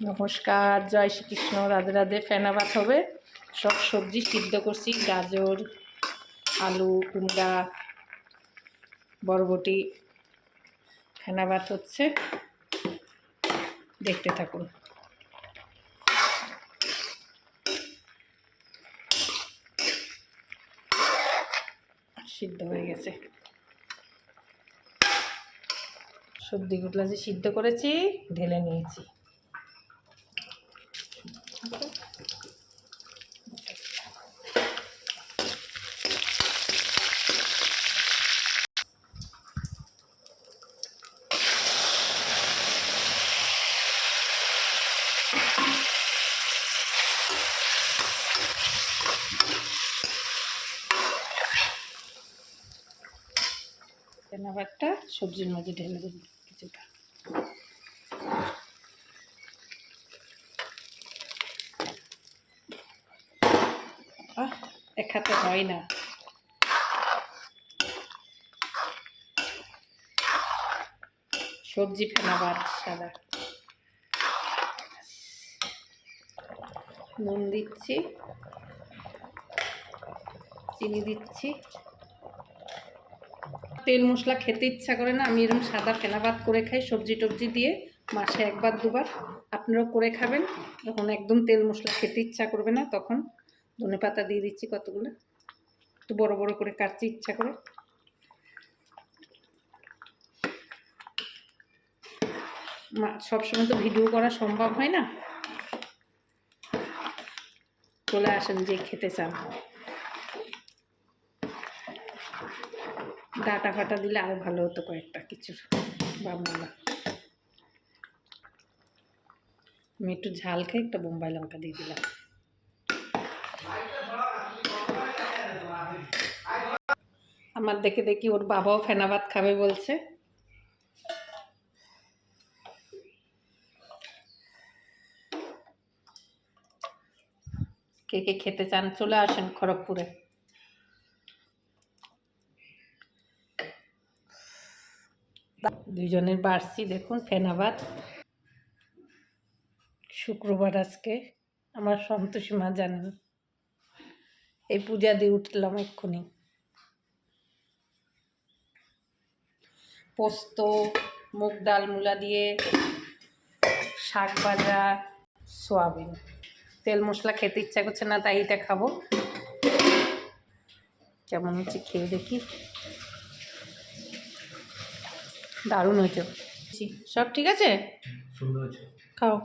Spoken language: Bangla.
নমস্কার, জয় শ্রীকৃষ্ণ, রাধে রাধে। ফেনা ভাত হবে। সব সবজি সিদ্ধ করছি, গাজর, আলু, কুমড়া, বরবটি। ফেনা ভাত হচ্ছে, দেখতে থাকুন। সিদ্ধ হয়ে গেছে। সবজিগুলো যে সিদ্ধ করেছি ঢেলে নিয়েছি। ফেনা ভাতটা সবজির মধ্যে ঢেলে দেব কিছুটা। এক হাতে হয় না। সবজি ফেনা ভাত সাদা। নুন দিচ্ছি, চিনি দিচ্ছি। তেল মশলা খেতে ইচ্ছা করে না, আমি এরকম সাদা ফেনা ভাত করে খাই সবজি টবজি দিয়ে, মাসে একবার দুবার। আপনারাও করে খাবেন। যখন একদম তেল মশলা খেতে ইচ্ছা করবে না তখন ধনেপাতা দিয়ে দিচ্ছি কতগুলো, একটু বড় বড় করে কাটছি ইচ্ছা করে। সবসময় তো ভিডিও করা সম্ভব হয় না। চলে আসেন যে খেতে চান। ডাটা ফাটা দিলে আরও ভালো হতো, কয়েকটা কিছু বাবলা। আমি একটু ঝাল খাই, একটা বোম্বাই লঙ্কা দিয়ে দিলাম। আমার দেখে দেখি ওর বাবাও ফেনা ভাত খাবে বলছে। কে কে খেতে চান চলে আসেন খড়গপুরে। দুইজনের বাড়ছি দেখুন ফেনা ভাত। শুক্রবার আজকে, আমার সন্তোষী মা জানেন। এই পূজা দিয়ে উঠলাম এক্ষুনি। পোস্ত, মুগ ডাল, মূলা দিয়ে শাক ভাজা, সোয়াবিন। তেল মশলা খেতে ইচ্ছা করছে না, তাই এটা খাবো। কেমন হচ্ছে খেয়ে দেখি। দারুণ হয়েছে। সব ঠিক আছে, খাও।